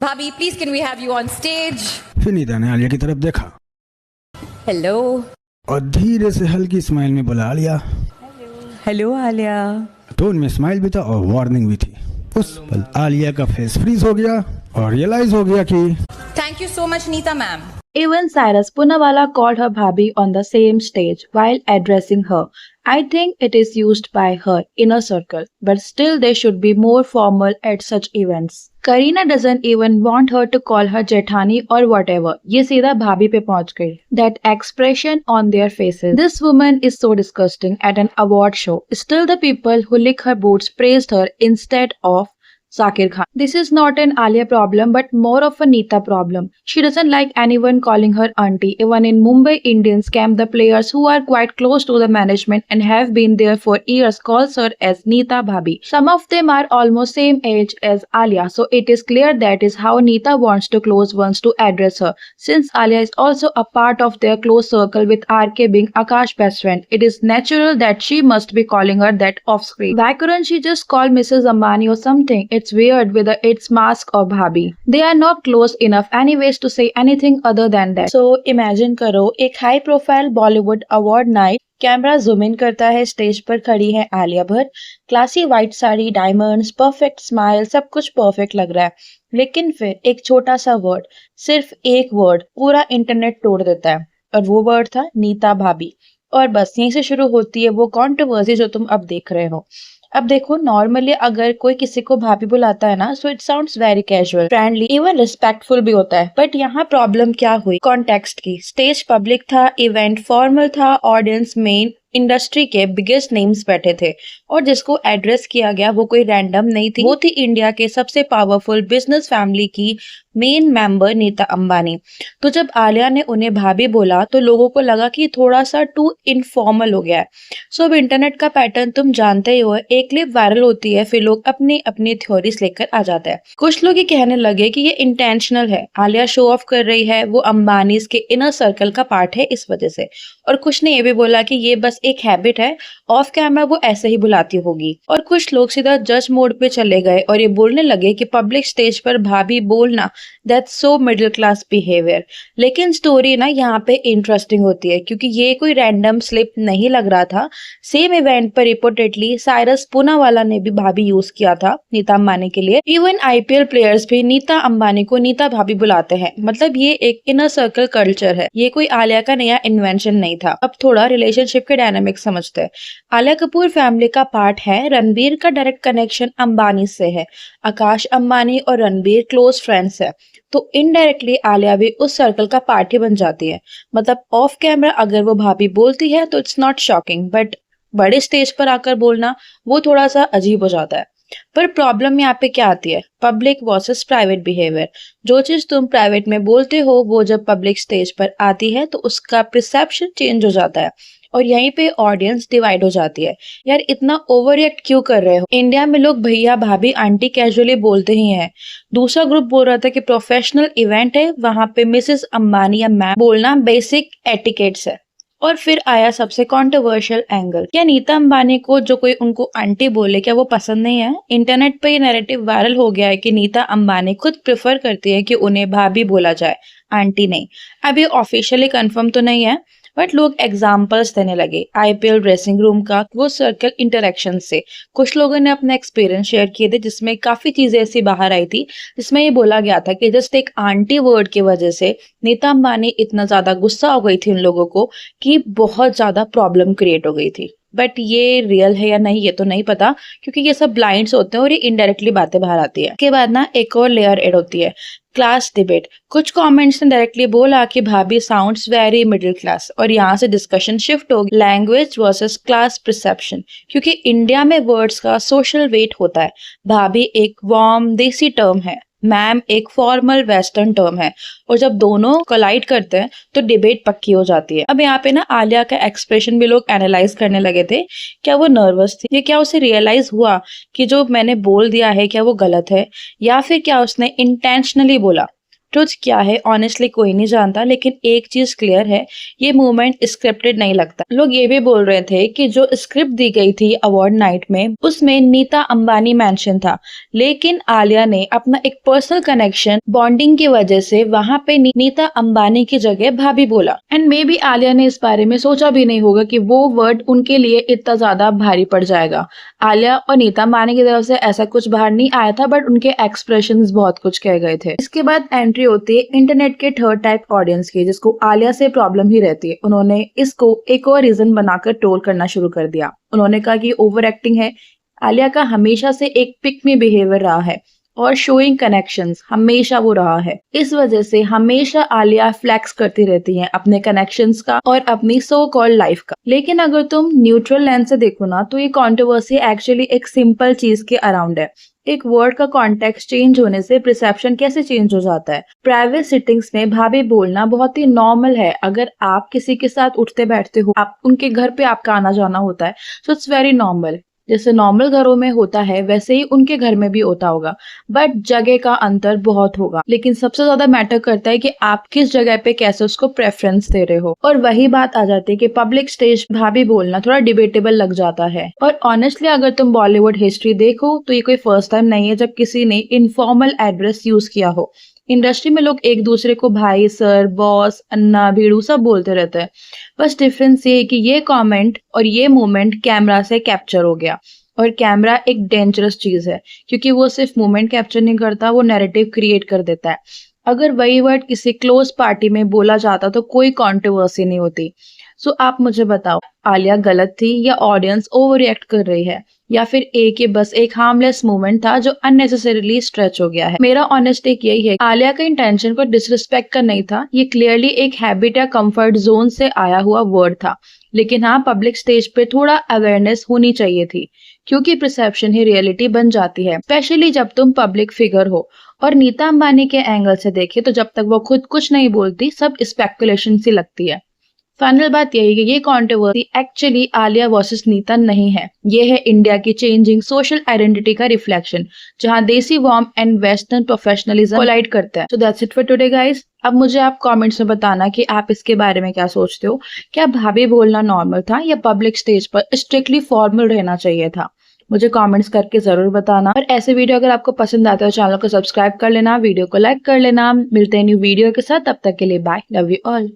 Bhabhi, please can we have you on stage? फिर नीता ने आलिया की तरफ देखा Hello. और धीरे से हल्की स्माइल में बोला आलिया। Hello, Alia. टोन में स्माइल भी था और वार्निंग भी थी। उस पल आलिया का फेस फ्रीज हो गया और रियलाइज हो गया कि Thank you so much, Neeta ma'am. Even Cyrus Poonawalla called her Bhabhi on the same stage while addressing her. I think it is used by her inner circle, but still they should be more formal at such events. Kareena doesn't even want her to call her Jethani or whatever. ये सीधा भाभी पे पहुंच गई. That expression on their faces. This woman is so disgusting at an award show. Still the people who lick her boots praised her instead of Zakir Khan. This is not an Alia problem but more of a Neeta problem. She doesn't like anyone calling her auntie. Even in Mumbai Indians camp, the players who are quite close to the management and have been there for years calls her as Neeta Bhabhi. Some of them are almost same age as Alia, so it is clear that is how Neeta wants to close ones to address her. Since Alia is also a part of their close circle with RK being Akash's best friend, it is natural that she must be calling her that off screen. Why couldn't she just call Mrs. Ambani or something? It's weird whether it's Mask or Bhabhi. They are not close enough anyways to say anything other than that. So imagine करो एक high profile Bollywood award night, camera zoom in करता है, stage पर खड़ी है Alia Bhatt, classy white sari, diamonds, perfect smile, सब कुछ perfect लग रहा है, लेकिन फिर एक छोटा सा वर्ड, सिर्फ एक वर्ड पूरा इंटरनेट तोड़ देता है और वो वर्ड था नीता भाभी। और बस यहीं से शुरू होती है वो कंट्रोवर्सी जो तुम अब देख रहे हो। अब देखो, नॉर्मली अगर कोई किसी को भाभी बुलाता है ना, so it sounds very casual, friendly, even respectful भी होता है। बट यहाँ प्रॉब्लम क्या हुई, कॉन्टेक्स्ट की। स्टेज पब्लिक था, इवेंट फॉर्मल था, ऑडियंस मेन इंडस्ट्री के बिगेस्ट नेम्स बैठे थे और जिसको एड्रेस किया गया वो कोई रैंडम नहीं थी, वो थी इंडिया के सबसे पावरफुल बिजनेस फैमिली की मेन मेंबर नीता अंबानी। तो जब आलिया ने उन्हें भाभी बोला तो लोगों को लगा कि थोड़ा सा टू इनफॉर्मल हो गया है। सो अब इंटरनेट का पैटर्न तुम जानते ही हो, एक क्लिप वायरल होती है, फिर लोग अपनी अपनी थ्योरीज लेकर आ जाते हैं। कुछ लोग ये कहने लगे कि ये इंटेंशनल है, आलिया शो ऑफ कर रही है, वो अंबानीज के इनर सर्कल का पार्ट है इस वजह से। और कुछ ने ये भी बोला कि ये बस एक हैबिट है, ऑफ कैमरा वो ऐसे ही बुलाती होगी। और कुछ लोग सीधा जज मोड पे चले गए और ये बोलने लगे कि पब्लिक स्टेज पर भाभी बोलना that's so middle class behaviour. लेकिन स्टोरी ना यहाँ पे इंटरेस्टिंग होती है क्योंकि ये कोई रैंडम स्लिप नहीं लग रहा था। सेम इवेंट पर रिपोर्टेडली साइरस पूनावाला ने भी भाभी यूज किया था नीता अंबानी के लिए। इवन आईपीएल प्लेयर्स भी नीता अंबानी को नीता भाभी बुलाते हैं। मतलब ये एक इनर सर्कल कल्चर है, ये कोई आलिया का नया इन्वेंशन नहीं था। अब थोड़ा रिलेशनशिप के डायनामिक्स समझते हैं। आलिया कपूर फैमिली का पार्ट है, रणबीर का डायरेक्ट कनेक्शन अंबानी से है, आकाश अंबानी और रणबीर क्लोज फ्रेंड्स है, तो इनडायरेक्टली आलिया भी उस सर्कल का पार्ट ही बन जाती है। मतलब ऑफ कैमरा अगर वो भाभी बोलती है तो इट्स नॉट शॉकिंग, बट बड़े स्टेज पर आकर बोलना वो थोड़ा सा अजीब हो जाता है। पर प्रॉब्लम यहाँ पे क्या आती है, पब्लिक वर्सेस प्राइवेट बिहेवियर। जो चीज तुम प्राइवेट में बोलते हो वो जब पब्लिक स्टेज पर आती है तो उसका परसेप्शन चेंज हो जाता है और यहीं पे ऑडियंस डिवाइड हो जाती है। यार इतना ओवर रिएक्ट क्यों कर रहे हो? इंडिया में लोग भैया भाभी आंटी कैजुअली बोलते ही हैं। दूसरा ग्रुप बोल रहा था कि प्रोफेशनल इवेंट है, वहां पे मिसेस अंबानी या मैम बोलना बेसिक एटिकेट्स है। और फिर आया सबसे कंट्रोवर्शियल एंगल, क्या नीता अंबानी को जो कोई उनको आंटी बोले क्या वो पसंद नहीं है? इंटरनेट पे ये नैरेटिव वायरल हो गया है कि नीता अंबानी खुद प्रेफर करती है कि उन्हें भाभी बोला जाए, आंटी नहीं। अब ये ऑफिशियली कंफर्म तो नहीं है, बट लोग एग्जाम्पल्स देने लगे। आईपीएल ड्रेसिंग रूम का वो सर्कल इंटरेक्शन से कुछ लोगों ने अपने एक्सपीरियंस शेयर किए थे जिसमें काफी चीजें ऐसी बाहर आई थी जिसमें ये बोला गया था कि जस्ट एक आंटी वर्ड की वजह से नीता अंबानी इतना ज्यादा गुस्सा हो गई थी उन लोगों को कि बहुत ज्यादा प्रॉब्लम क्रिएट हो गई थी। बट ये रियल है या नहीं ये तो नहीं पता क्योंकि ये सब ब्लाइंड्स होते हैं और ये इनडायरेक्टली बातें बाहर आती है। उसके बाद ना एक और लेयर एड होती है, क्लास डिबेट। कुछ कमेंट्स ने डायरेक्टली बोला कि भाभी साउंड्स वेरी मिडिल क्लास और यहाँ से डिस्कशन शिफ्ट हो गई लैंग्वेज वर्सेस क्लास परसेप्शन, क्योंकि इंडिया में वर्ड्स का सोशल वेट होता है। भाभी एक वार्म देसी टर्म है, मैम एक फॉर्मल वेस्टर्न टर्म है और जब दोनों कोलाइड करते हैं तो डिबेट पक्की हो जाती है। अब यहाँ पे ना आलिया का एक्सप्रेशन भी लोग एनालाइज करने लगे थे। क्या वो नर्वस थी या क्या उसे रियलाइज हुआ कि जो मैंने बोल दिया है क्या वो गलत है, या फिर क्या उसने इंटेंशनली बोला? ट्रुथ क्या है ऑनेस्टली कोई नहीं जानता, लेकिन एक चीज क्लियर है, ये मूवमेंट स्क्रिप्टेड नहीं लगता। लोग ये भी बोल रहे थे कि जो स्क्रिप्ट दी गई थी अवार्ड नाइट में उसमें नीता अंबानी मेंशन था, लेकिन आलिया ने अपना एक पर्सनल कनेक्शन बॉन्डिंग की वजह से वहां पे नीता अंबानी की जगह भाभी बोला। एंड मे बी आलिया ने इस बारे में सोचा भी नहीं होगा कि वो वर्ड उनके लिए इतना ज्यादा भारी पड़ जाएगा। आलिया और नीता अंबानी की तरफ से ऐसा कुछ बाहर नहीं आया था, बट उनके एक्सप्रेशंस बहुत कुछ कह गए थे। इसके बाद एंट्री होती है इंटरनेट के थर्ड टाइप ऑडियंस की, जिसको आलिया से प्रॉब्लम ही रहती है। उन्होंने इसको एक और रीजन बनाकर ट्रोल करना शुरू कर दिया। उन्होंने कहा कि ओवर एक्टिंग है। आलिया का हमेशा से एक पिक मी बिहेवियर रहा है और शोइंग कनेक्शंस हमेशा वो रहा है। इस वजह से हमेशा आलिया फ्लैक्स करती रहती है अपने कनेक्शंस का और अपनी सो कॉल्ड लाइफ का। लेकिन अगर तुम न्यूट्रल लेंस से देखो ना, तो ये कंट्रोवर्सी एक्चुअली एक सिंपल चीज के अराउंड है। एक वर्ड का कॉन्टेक्स्ट चेंज होने से परसेप्शन कैसे चेंज हो जाता है। प्राइवेट सिटिंग्स में भाभी बोलना बहुत ही नॉर्मल है। अगर आप किसी के साथ उठते बैठते हो, आप उनके घर पे आपका आना जाना होता है, सो इट्स वेरी नॉर्मल। जैसे नॉर्मल घरों में होता है वैसे ही उनके घर में भी होता होगा, बट जगह का अंतर बहुत होगा। लेकिन सबसे ज्यादा मैटर करता है कि आप किस जगह पे कैसे उसको प्रेफरेंस दे रहे हो। और वही बात आ जाती है कि पब्लिक स्टेज भाभी बोलना थोड़ा डिबेटेबल लग जाता है। और ऑनेस्टली अगर तुम बॉलीवुड हिस्ट्री देखो तो ये कोई फर्स्ट टाइम नहीं है जब किसी ने इनफॉर्मल एड्रेस यूज किया हो। इंडस्ट्री में लोग एक दूसरे को भाई, सर, बॉस, अन्ना, भीड़ू सब बोलते रहते हैं। बस डिफरेंस ये है कि ये कमेंट और ये मोमेंट कैमरा से कैप्चर हो गया। और कैमरा एक डेंजरस चीज है, क्योंकि वो सिर्फ मोमेंट कैप्चर नहीं करता, वो नैरेटिव क्रिएट कर देता है। अगर वही वर्ड किसी क्लोज पार्टी में बोला जाता तो कोई कंट्रोवर्सी नहीं होती। सो आप मुझे बताओ, आलिया गलत थी या ऑडियंस ओवर रिएक्ट कर रही है, या फिर ये बस एक हार्मलेस मूवमेंट था जो अननेसेसरीली स्ट्रेच हो गया है। मेरा ऑनेस्ट टेक यही है, आलिया का इंटेंशन को डिसरिस्पेक्ट का नहीं था। ये क्लियरली एक हैबिट या कंफर्ट जोन से आया हुआ वर्ड था। लेकिन हाँ, पब्लिक स्टेज पे थोड़ा अवेयरनेस होनी चाहिए थी, क्योंकि परसेप्शन ही रियलिटी बन जाती है, स्पेशली जब तुम पब्लिक फिगर हो। और नीता अंबानी के एंगल से देखे तो जब तक वो खुद कुछ नहीं बोलती, सब स्पेकुलेशन सी लगती है। फाइनल बात यही कि ये controversy actually Alia versus Nita नहीं है, ये है इंडिया की चेंजिंग सोशल आइडेंटिटी का रिफ्लेक्शन, जहां desi warm and western professionalism collide करता है। So that's it for today guys. अब मुझे आप कमेंट्स में बताना कि आप इसके बारे में क्या सोचते हो। क्या भाभी बोलना नॉर्मल था या पब्लिक स्टेज पर स्ट्रिक्टली फॉर्मल रहना चाहिए था? मुझे कमेंट्स करके जरूर बताना। और ऐसे वीडियो अगर आपको पसंद आते हो चैनल को सब्सक्राइब कर लेना, वीडियो को लाइक कर लेना। मिलते हैं न्यू वीडियो के साथ, तब तक के लिए बाय, लव यू ऑल।